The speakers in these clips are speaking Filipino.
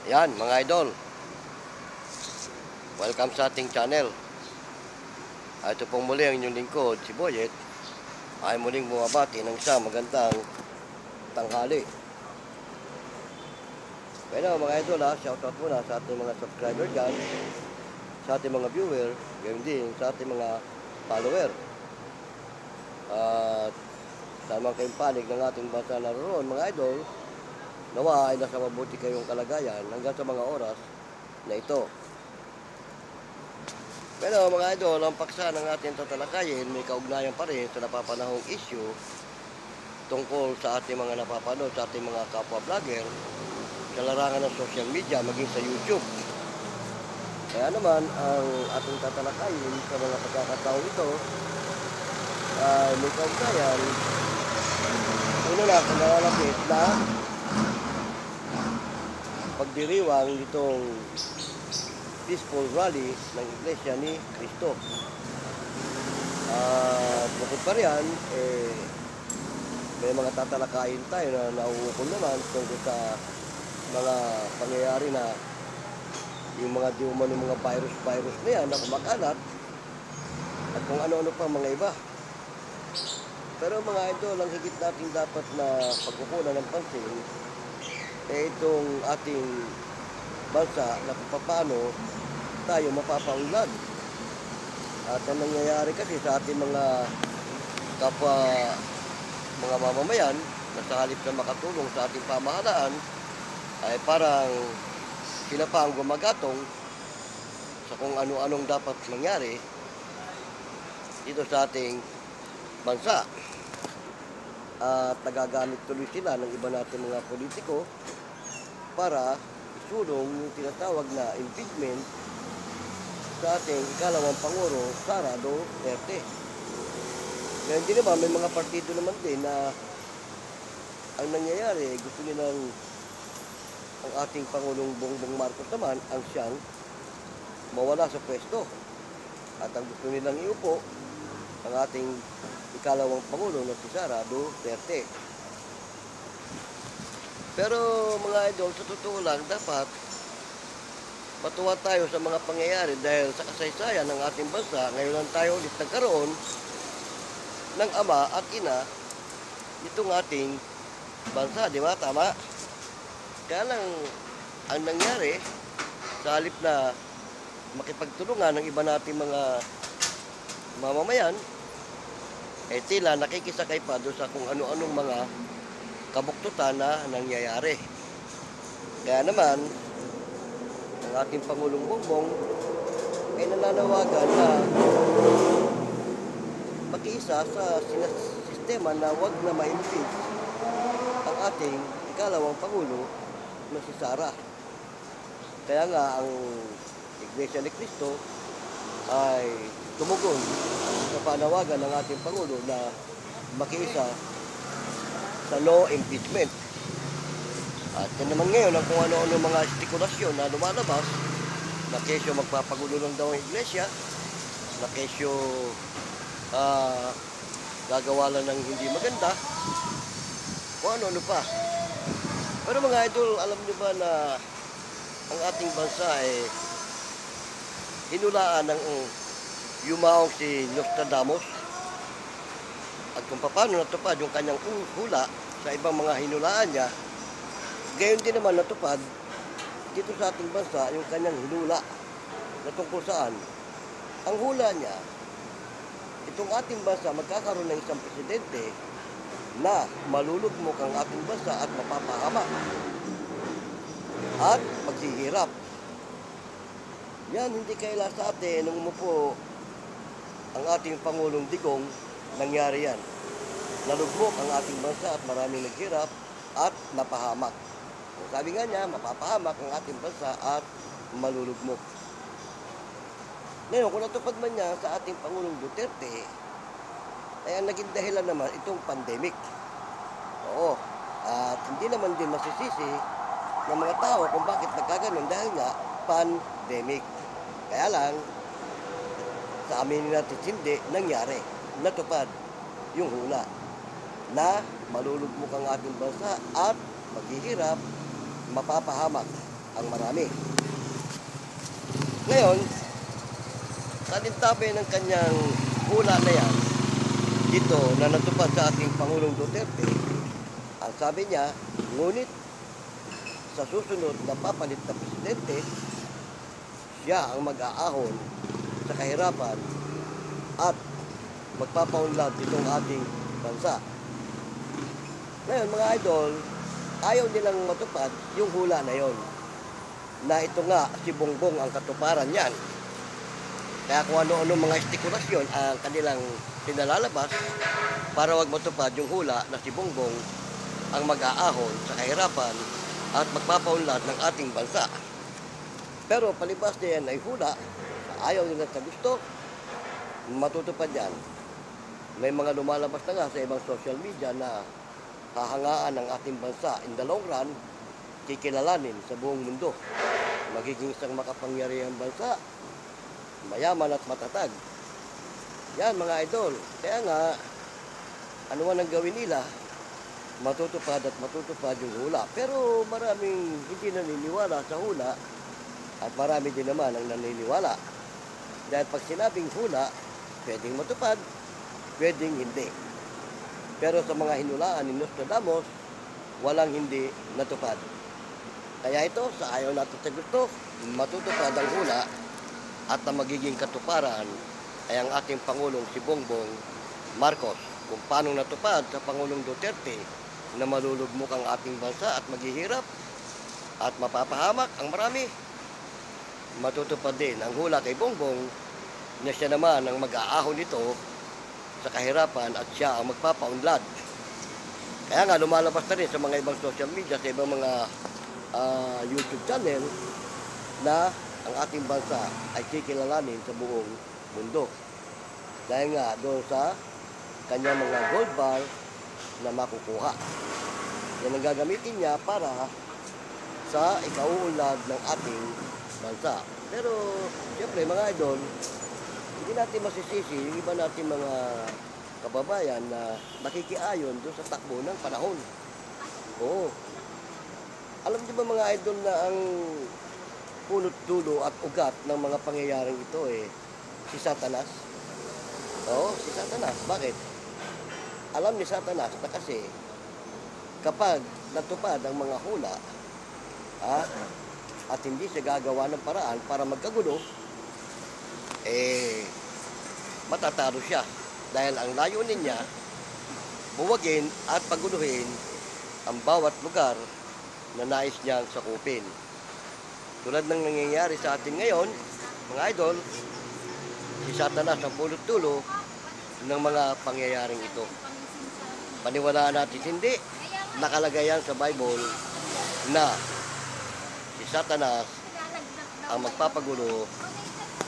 Yan mga idol, welcome sa ating channel. Ito pong muli ang inyong lingkod, si Boyet, ay muling bumabati ng isang magandang tanghali. Pero mga idol shoutout muna sa ating mga subscriber dyan, sa ating mga viewer, gayon din sa ating mga follower. At saan man kayong panig ng ating bansa naroon mga idol, nawa ay nasa mabuti kayong kalagayan hanggang sa mga oras na ito. Pero mga idol, ang paksa ng ating tatalakayin may kaugnayan pa rin sa napapanahong issue tungkol sa ating mga napapanood, sa ating mga kapwa-vlogger, sa larangan ng social media, maging sa YouTube. Kaya naman, ang ating tatalakayin sa mga pagkakataong ito ay may kaugnayan. Una na, sa nalalapit na pagdiriwang nitong peaceful rally ng Iglesia ni Cristo. Bukod pa riyan, may mga tatalakayin tayo na nauukol naman tungkol sa mga pangyayari na yung mga di umano mga virus na yan na kumakalat at kung ano-ano pa mga iba. Pero mga idol, ang higit natin dapat na pagkukunan ng pansin itong ating bansa na paano tayo mapapaunlad. At ang nangyayari kasi sa ating mga kapwa mga mamamayan na sa halip na makatulong sa ating pamahalaan ay parang sila pa ang gumagatong sa kung ano-anong dapat mangyari dito sa ating bansa. At nagagamit tuloy sila ng iba nating mga politiko para isulong yung tinatawag na impeachment sa ating ikalawang Pangulo, Sara Duterte. Ngayon din naman, may mga partido naman din na ang nangyayari, gusto nilang ang ating Pangulong Bongbong Marcos naman ang siyang mawala sa pwesto. At ang gusto nilang iupo ang ating ikalawang Pangulo na si Sara Duterte. Pero mga idol, sa totoo lang, dapat matuwa tayo sa mga pangyayari dahil sa kasaysayan ng ating bansa, ngayon lang tayo ulit nagkaroon ng ama at ina itong ating bansa, di ba? Tama? Kaya lang, ang nangyari, sa halip na makipagtulungan ng iba nating mga mamamayan, tila nakikisakay pa doon sa kung ano-anong mga kabuktutan na nangyayari. Kaya naman, ang ating Pangulong Bongbong ay nananawagan na makiisa sa sistema na wag na ma-impeach ang ating ikalawang Pangulo na si Sara. Kaya nga, ang Iglesia ni Cristo ay tumugon sa panawagan ng ating Pangulo na makiisa sa no impeachment. At yan naman ngayon ang kung ano-ano mga estikulasyon na lumalabas na kesyo magpapagulo lang daw ang iglesia, na kesyo gagawa lang ng hindi maganda, kung ano-ano pa. Pero mga idol, alam nyo ba na ang ating bansa ay hinulaan ng yumaong si Nostradamus? At kung paano natupad yung kanyang hula sa ibang mga hinulaan niya, gayon din naman natupad dito sa ating bansa yung kanyang hinula na tungkol saan. Ang hula niya, itong ating bansa magkakaroon ng isang presidente na malulugmok ang ating bansa at mapapahamak at maghihirap. Yan, hindi kaila sa atin nung umupo ang ating Pangulong Digong, nangyari yan. Nalugmok ang ating bansa at maraming naghirap at napahamak. Sabi nga niya, mapapahamak ang ating bansa at malulugmok. Ngayon, kung natupad man niya sa ating Pangulong Duterte, ay ang naging dahilan naman itong pandemic. Oo, at hindi naman din masisisi ng mga tao kung bakit nagkaganon dahil nga pandemic. Kaya lang, sa amin natin hindi nangyari, natupad yung hula na malulugmok ang ating bansa at maghihirap, mapapahamak ang marami. Ngayon, talintabi ng kanyang hula na yan, dito na natupad sa ating Pangulong Duterte, ang sabi niya, ngunit sa susunod na papalit na presidente, siya ang mag-aahon sa kahirapan at magpapaunlad itong ating bansa. Ngayon mga idol, ayaw nilang matupad yung hula na yon, na ito nga si Bongbong ang katuparan niyan. Kaya kung ano-ano mga estikulasyon ang kanilang pinalalabas para wag matupad yung hula na si Bongbong ang mag-aahon sa kahirapan at magpapaunlad ng ating bansa. Pero palibas na yan ay hula, ayaw nila sa gusto, matutupad yan. May mga lumalabas na nga sa ibang social media na hahangaan ng ating bansa in the long run, kikilalanin sa buong mundo. Magiging isang makapangyarihang bansa, mayaman at matatag. Yan mga idol. Kaya nga, ano man ang gawin nila, matutupad at matutupad yung hula. Pero maraming hindi naniniwala sa hula at marami din naman ang naniniwala. Dahil pag sinabing hula, pwedeng matupad, pwedeng hindi. Pero sa mga hinulaan ni Nostradamus, walang hindi natupad. Kaya ito, sa ayaw natin sa gusto, matutupad ang hula at ang magiging katuparan ay ang ating Pangulong si Bongbong Marcos. Kung paano natupad sa Pangulong Duterte na malulugmok ang ating bansa at maghihirap at mapapahamak ang marami, matutupad din ang hula kay Bongbong na siya naman ang mag-aahon nito sa kahirapan at siya ang magpapaunlad. Kaya nga lumalabas na rin sa mga ibang social media, sa ibang mga YouTube channel na ang ating bansa ay kikilalanin sa buong mundo. Dahil nga doon sa kanyang mga gold bar na makukuha. Yan ang gagamitin niya para sa ikauunlad ng ating bansa. Pero siyempre mga idol, hindi natin masisisi yung iba natin mga kababayan na nakikiayon doon sa takbo ng panahon. Oo. Alam niyo ba mga idol na ang punot dulo at ugat ng mga pangyayaring ito si Satanas? Oo, si Satanas. Bakit? Alam ni Satanas na kasi kapag natupad ang mga hula at hindi siya gagawa ng paraan para magkagulo, matatalo siya. Dahil ang layunin niya, buwagin at paguluhin ang bawat lugar na nais niyang sakupin. Tulad ng nangyayari sa atin ngayon, mga idol, si Satanas ang pulot-tulo ng mga pangyayaring ito. Paniwalaan natin hindi, nakalagay yan sa Bible na si Satanas ang magpapagulo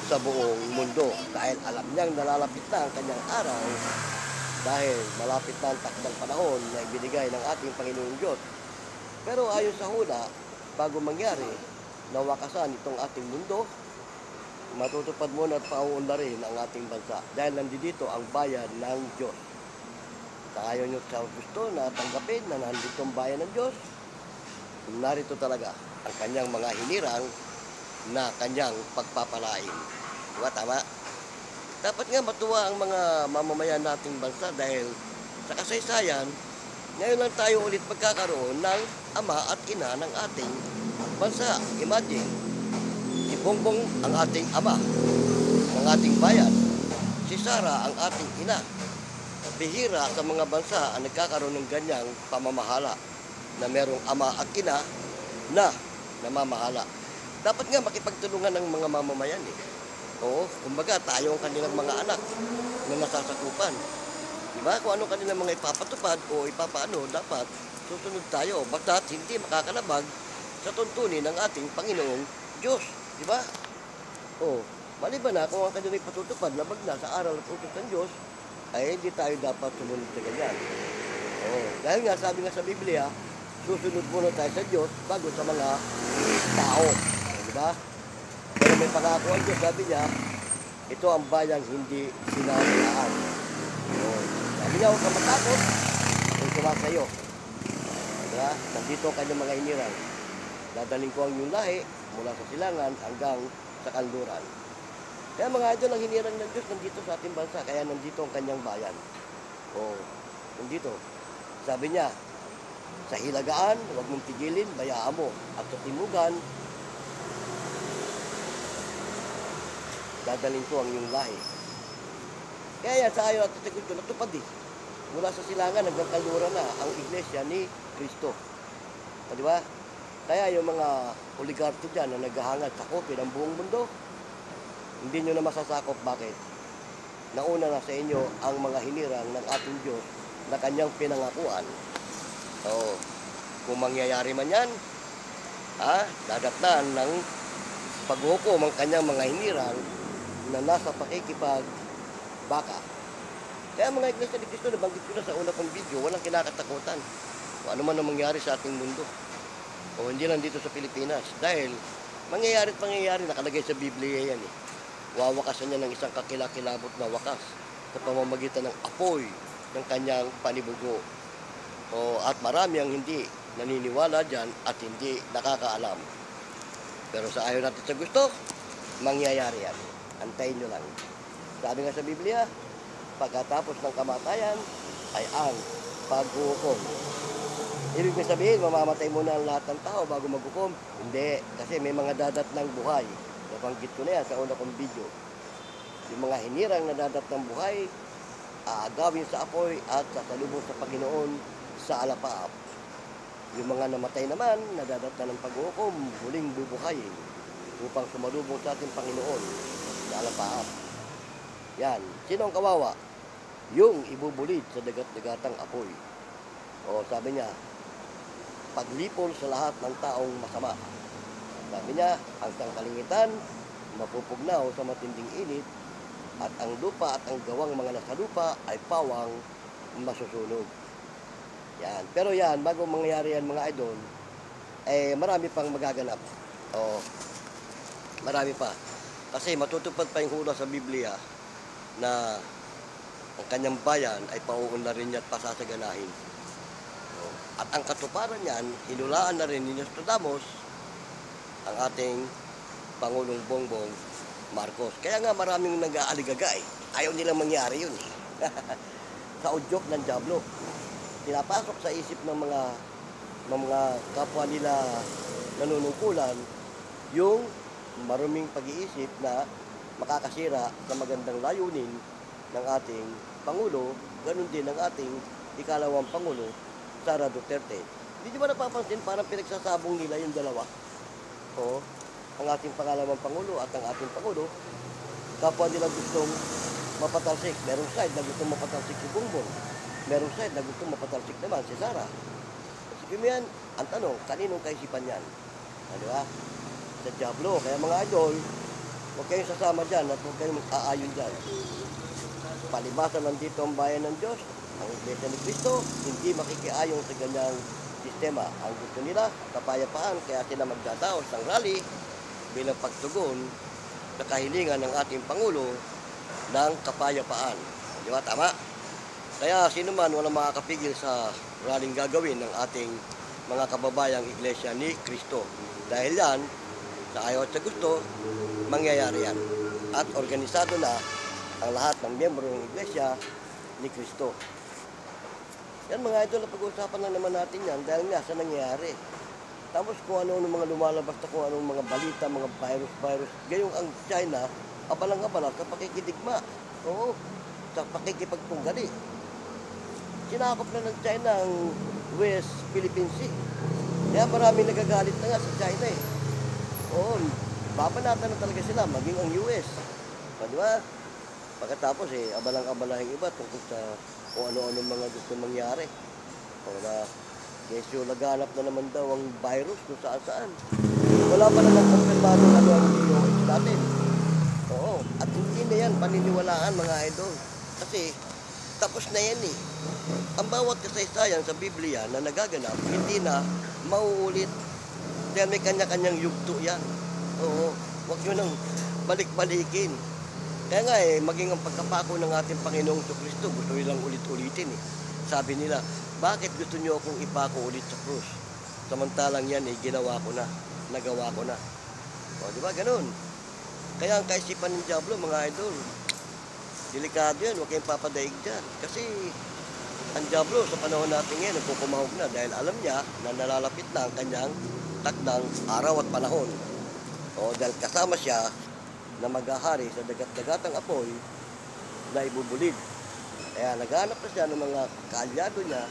sa buong mundo dahil alam niyang nalalapit na ang kanyang araw dahil malapit na ang takdang panahon na ibinigay ng ating Panginoong Diyos. Pero ayon sa hula, bago mangyari, nawakasan itong ating mundo, matutupad muna at pauunlarin ang ating bansa dahil nandito ang bayan ng Diyos. Sa ayaw nyo sa gusto na tanggapin na nandito ang bayan ng Diyos, narito talaga ang kanyang mga hinirang na kanyang pagpapalain. Diba, tama? Dapat nga matuwa ang mga mamamayan nating bansa dahil sa kasaysayan, ngayon lang tayo ulit magkakaroon ng ama at ina ng ating bansa. Imagine, si Bongbong ang ating ama ng ating bayan, si Sara ang ating ina. Bihira sa mga bansa ang nagkakaroon ng ganyang pamamahala na merong ama at ina na namamahala. Dapat nga makipagtulungan ng mga mamamayan Oo, kumbaga tayo ang kanilang mga anak na nasasakupan. Diba? Kung ano kanilang mga ipapatupad o ipapaano, dapat susunod tayo. Basta't hindi makakalabag sa tuntunin ng ating Panginoong Diyos. Diba? Maliban na kung ang kanilang ipatutupad labag na sa aral at utos ng Diyos, ay hindi tayo dapat sumunod sa ganyan. Dahil nga, sabi nga sa Biblia, susunod muna tayo sa Diyos bago sa mga tao. Diba? Pero may pangako ang Diyos, sabi niya, ito ang bayang hindi sinasalaan. Sabi niya, huwag ka matakot, ako'y sumasayo. Diba? Nandito ang kanyang mga inirang. Dadaling ko ang iyong lahi mula sa silangan hanggang sa kanluran. Kaya mga idol, ang hinirang ng Diyos nandito sa ating bansa, kaya nandito ang kanyang bayan. O, nandito. Sabi niya, sa hilagaan, huwag mong pigilin, bayaan mo. At sa timugan, dadaling ko ang iyong lahi. Kaya yan, sa ayon at sa Kristo, natupad eh. Mula sa silangan hanggang kanluran na ang iglesia ni Kristo. Di ba? Kaya yung mga oligarko dyan na naghahangad sa kopi ng buong mundo, hindi nyo na masasakop. Bakit? Nauna na sa inyo ang mga hinirang ng ating Diyos na kanyang pinangakuan. So, kung mangyayari man yan, dadatnan ng paghukom ang kanyang mga hinirang na nasa pakikipagbaka. Kaya mga iglesia ni Cristo, nabanggit ko na sa una kong video, walang kinakatakutan. Kung ano man ang mangyari sa ating mundo. O hindi lang dito sa Pilipinas. Dahil mangyayari at mangyayari, nakalagay sa Biblia yan eh. Wawakasan niya ng isang kakilakilabot na wakas sa pamamagitan ng apoy ng kanyang panibugo. At marami ang hindi naniniwala dyan at hindi nakakaalam. Pero sa ayon natin sa gusto, mangyayari yan. Antayin nyo lang. Sabi nga sa Biblia, pagkatapos ng kamatayan ay ang paghukom. Ibig sabihin, mamamatay muna ang lahat ng tao bago maghukom? Hindi, kasi may mga dadat ng buhay. Nabanggit ko na yan sa una kong video. Yung mga hinirang na dadat ng buhay, aagawin sa apoy at sasalubong sa Panginoon sa alapaap. Yung mga namatay naman, nadadat na ng paghukom, huling bubuhayin upang sumalubong sa ating Panginoon sa alapaap. Yan. Sino ang kawawa? Yung ibubulid sa dagat-dagatang apoy. Sabi niya, paglipol sa lahat ng taong masama. Sabi niya, ang sangkalingitan, mapupugnaw sa matinding init, at ang lupa at ang gawang mga nasa lupa ay pawang masusunog. Yan. Pero yan, bago mangyari yan mga idol, marami pang magaganap. Marami pa. Kasi matutupad pa yung hula sa Biblia na ang kanyang bayan ay pauunlarin niya at pasasaganahin. At ang katuparan niyan, hinulaan na rin ni Nostradamus ang ating Pangulong Bongbong Marcos. Kaya nga maraming nag-aaligaga eh. Ayaw nilang mangyari yun eh. Sa udyok ng Diablo. Pinapasok sa isip ng mga kapwa nila nanunungkulan yung maruming pag-iisip na makakasira sa magandang layunin ng ating Pangulo, ganun din ang ating ikalawang Pangulo, Sara Duterte. Hindi nyo ba napapansin, parang pinagsasabong nila yung dalawa? Ang ating pangalawang Pangulo at ang ating Pangulo, kapwa nila gustong mapatalsik. Merong side na gustong mapatalsik si Bongbong. Merong side na gustong mapatalsik naman si Sara. Sige mo yan, ang tanong, kaninong kaisipan yan? Di ba? Sa Diablo. Kaya mga idol, huwag kayong sasama dyan at huwag kayong aayon dyan. Palibasan nandito ang bayan ng Diyos, ang Iglesia ni Cristo, hindi makikiayon sa ganyang sistema. Ang gusto nila, kapayapaan, kaya sila magdadaos ng rally bilang pagtugon sa kahilingan ng ating Pangulo ng kapayapaan. Di ba? Tama? Kaya sino man walang makakapigil sa rallying gagawin ng ating mga kababayang Iglesia ni Cristo. Dahil yan, sa ayaw at sa gusto, mangyayari yan. At organisado na ang lahat ng miyembro ng Iglesia ni Cristo. Yan mga idol, pag-uusapan lang naman natin yan dahil nga sa nangyayari. Tapos kung ano mga lumalabas na kung anong mga balita, mga virus. Gayong ang China, abalang-abala sa pakikidigma. Sa pakikipagtunggali. Sinakop na ng China ang West Philippine Sea. Kaya maraming nagagalit na nga sa China eh. Babanatan na talaga sila, maging ang US. Di ba? Pagkatapos abalang-abala yung iba tungkol sa kung ano-ano mga gusto mangyari. Kesyo laganap na naman daw ang virus kung saan-saan. Wala pa naman kumpirmado na ano ang DOH natin. At hindi na yan paniniwalaan mga idol. Kasi tapos na yan eh. Ang bawat kasaysayan sa Biblia na nagaganap, hindi na mauulit. Dahil may kanya-kanyang yugto yan. Huwag nyo nang balik-balikin. Kaya nga maging ang pagkapako ng ating Panginoong Kristo, gusto nilang ulit-ulitin eh. Sabi nila, bakit gusto niyo akong ipako ulit sa krus? Samantalang yan, ginawa ko na. Nagawa ko na. O, di ba? Ganun. Kaya ang kaisipan ng Diablo, mga idol, delikado yan. Huwag kayong papadaig dyan. Kasi ang Diablo sa panahon natin ngayon, nagkukumahog na dahil alam niya na nalalapit na ang kanyang takdang araw at panahon. O, dahil kasama siya na maghahari sa dagat-dagatang apoy na ibubulid. Kaya naghanap na siya ng mga kaalyado niya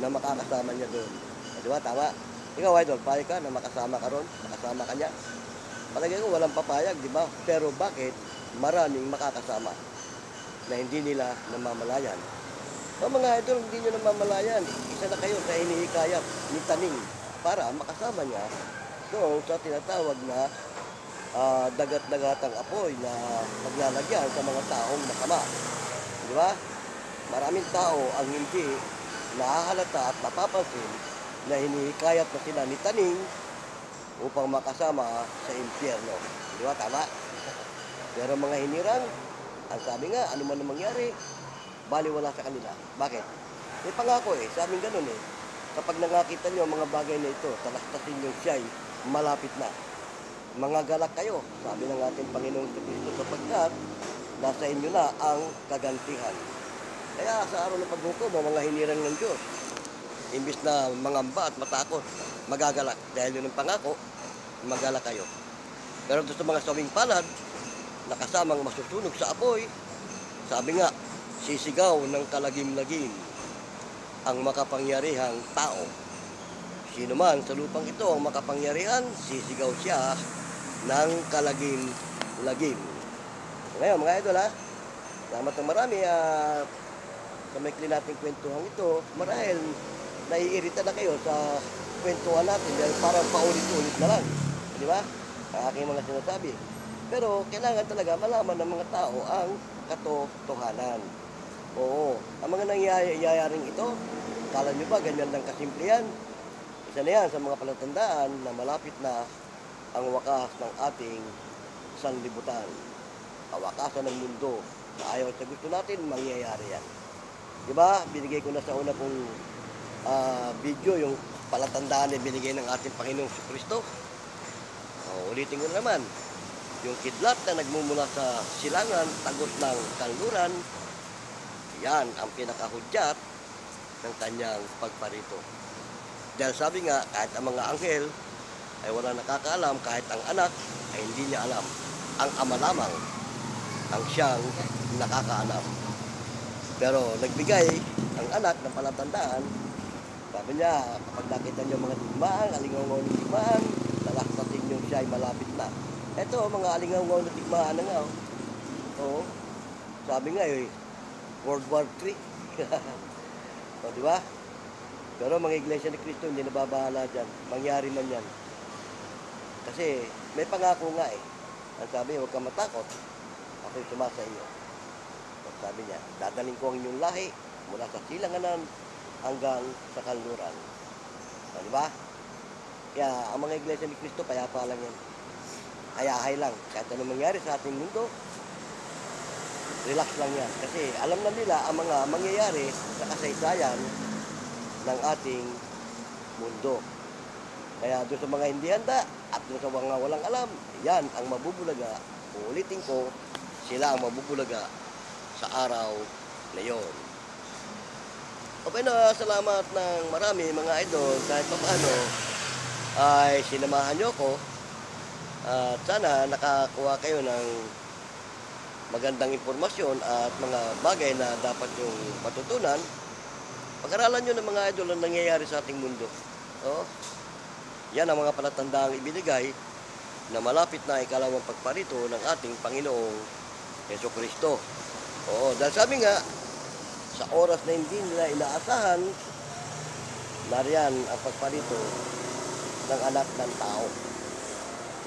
na makakasama niya doon. Di ba? Tama? Ikaw, idol, payag ka na makasama ka ron? Makasama ka niya? Palagay ko walang papayag, di ba? Pero bakit maraming makakasama na hindi nila namamalayan? O mga idol, hindi nyo namamalayan. Isa na kayo sa hinihikayat ni Taning para makasama niya doon sa tinatawag na dagat-dagatang apoy na paglalagyan sa mga taong masama. Di ba? Maraming tao ang hindi nahahalata at napapansin na hinihikayat na sila ni Taning upang makasama sa impyerno. Di ba? Tama? Pero mga hinirang, ang sabi nga, ano man ang mangyari, baliwala sa kanila. Bakit? May pangako sa amin ganun Kapag nakakita nyo ang mga bagay na ito, talastasin nyo siya'y malapit na. Mga galak kayo, sabi ng ating Panginoong Kristo, sapagkat nasa inyo na ang kagantihan. Kaya sa araw ng paghukom, mga hinirang ng Diyos, imbis na mangamba at matakot, magagalak. Dahil yun ang pangako, magalak kayo. Pero doon sa mga sawing palad, nakasamang masusunog sa apoy, sabi nga, sisigaw ng kalagim-lagim ang makapangyarihang tao. Sino man sa lupang ito ang makapangyarihan, sisigaw siya ng kalagim-lagim. Ngayon, mga idol, salamat ng marami sa maikli nating kwentuhan ito. Marahil naiirita na kayo sa kwentuhan natin dahil parang paulit-ulit na lang. Di ba? Ang aking mga sinasabi. Pero kailangan talaga malaman ng mga tao ang katotohanan. Oo, ang mga nangyayaring ito, kala nyo ba ganyan lang kasimple yan? Isa na yan sa mga palatandaan na malapit na ang wakas ng ating sanlibutan. Kawakasan ng mundo na ayaw sa gusto natin, mangyayari yan. Diba? Binigay ko na sa una kong video yung palatandaan na binigay ng ating Panginoong Kristo. Ulitin ko naman. Yung kidlat na nagmumula sa silangan, tagos ng kanluran, yan ang pinakahudyat ng kanyang pagparito. Dahil sabi nga, kahit ang mga anghel ay wala nakakaalam, kahit ang anak ay hindi niya alam. Ang ama lamang ang siyang nakakaalam. Pero nagbigay ang anak ng palatandaan. Sabi niya, kapag nakita niyo mga digmaan, alingaw-ngaw ng digmaan, talastasin niyo siya ay malapit na. Ito, mga alingaw-ngaw ng digmaan na nga. Oo. Sabi nga, World War III. O, di ba? Pero mga Iglesia ni Cristo hindi nababahala dyan. Mangyari man yan. Kasi may pangako nga Ang sabi, huwag kang matakot. Ako'y sumasa iyo. At sabi niya, dadaling ko ang inyong lahi mula sa silanganan hanggang sa kanluran. O, di ba? Kaya ang mga Iglesia ni Cristo, payapa lang yan. Hayahay lang. Kahit anong mangyari sa ating mundo, relax lang yan. Kasi alam na nila ang mga mangyayari sa kasaysayan ng ating mundo. Kaya doon sa mga hindi handa at doon sa mga walang alam, yan ang mabubulaga. Uulitin ko, sila ang mabubulaga sa araw na yon. Okay na, salamat ng marami mga idol. Kahit pa paano ay sinamahan nyo ko. At sana nakakuha kayo ng magandang impormasyon at mga bagay na dapat yung matutunan. Pag-aralan nyo ng mga idol ang nangyayari sa ating mundo. Yan ang mga palatandaang ibinigay na malapit na ikalawang pagparito ng ating Panginoong Jesucristo. Dahil sabi nga, sa oras na hindi nila inaasahan, nariyan ang pagparito ng anak ng tao.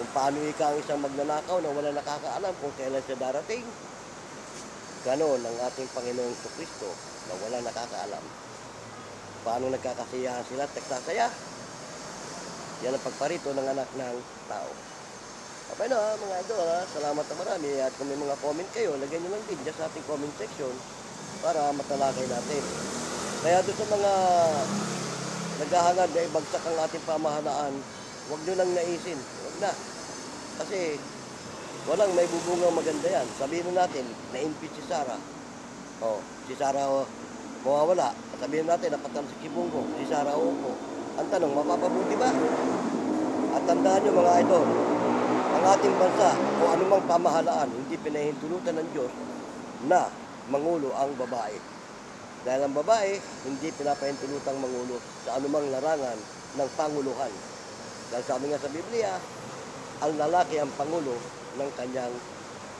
Kung paano ika ang isang magnanakaw na wala nakakaalam kung kailan siya darating, ganon ang ating Panginoong Jesucristo na wala nakakaalam. Paano nagkakasiyahan sila at nagsasaya? Yan ang pagparito ng anak ng tao. Okay na mga idol, salamat na marami. At kung may mga comment kayo, lagyan nyo lang din dyan sa ating comment section para matalakay natin. Kaya doon sa mga naghahangad na ibagsak ang ating pamahalaan, huwag nyo lang naisin. Huwag na. Kasi walang may bubungang maganda yan. Sabihin natin, na-impeach si Sara. Si Sara mawawala. Sabihin natin, napatan si Kibungo, si Sara Opo. Ang tanong, mapapabuti ba? At tandaan nyo mga idol, ang ating bansa o anumang pamahalaan, hindi pinahintulutan ng Diyos na mangulo ang babae. Dahil ang babae, hindi pinapahintulutang mangulo sa anumang larangan ng panguluhan. Dahil sabi nga sa Biblia, ang lalaki ang pangulo ng kanyang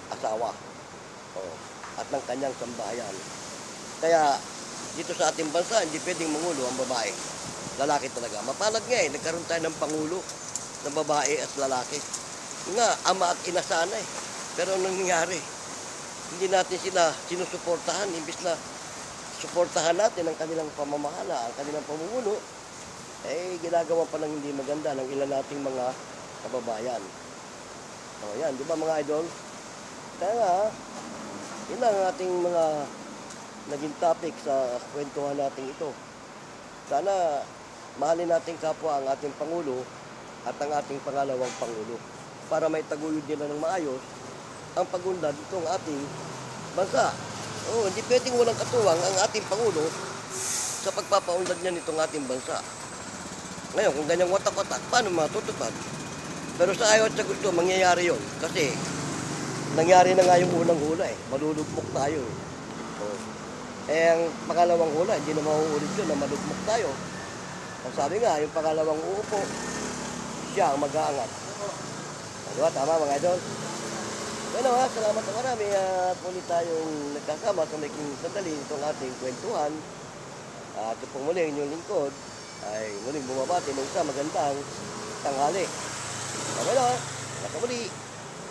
asawa at ng kanyang sambahayan. Kaya dito sa ating bansa, hindi pwedeng mangulo ang babae. Lalaki talaga. Mapalad nga nagkaroon tayo ng pangulo ng babae at lalaki. Nga, ama at ina sana Pero anong nangyari? Hindi natin sila sinusuportahan, imbis na suportahan natin ang kanilang pamamahala, ang kanilang pamumuno, ginagawa pa ng hindi maganda ng ilan nating mga kababayan. Yan, di ba mga idol? Kaya nga, yun ang ating mga naging topic sa kwentuhan natin ito. Sana mahalin natin kapwa ang ating Pangulo at ang ating pangalawang Pangulo para may taguyod nila ng maayos ang pagunlad itong ating bansa. Hindi pwedeng walang katuwang ang ating Pangulo sa pagpapaunlad niya nitong ating bansa. Ngayon, kung ganyang watak-watak, paano matutupad? Pero sa ayaw at sa gusto, mangyayari yon. Kasi, nangyari na nga yung unang hula Malulugmok tayo ang pangalawang hula, hindi na mauulit yun na malugmok tayo. Ang sabi nga, yung pangalawang uupo, siya ang mag-aangat. Diba? Tama mga idol? Bueno salamat na marami at muli tayong nagkasama sa making sandali itong ating kwentuhan. At ito pong muli inyong lingkod ay muling bumabati ng isang magandang tanghali. Okay na, nakamuli.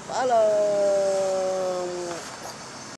Paalam!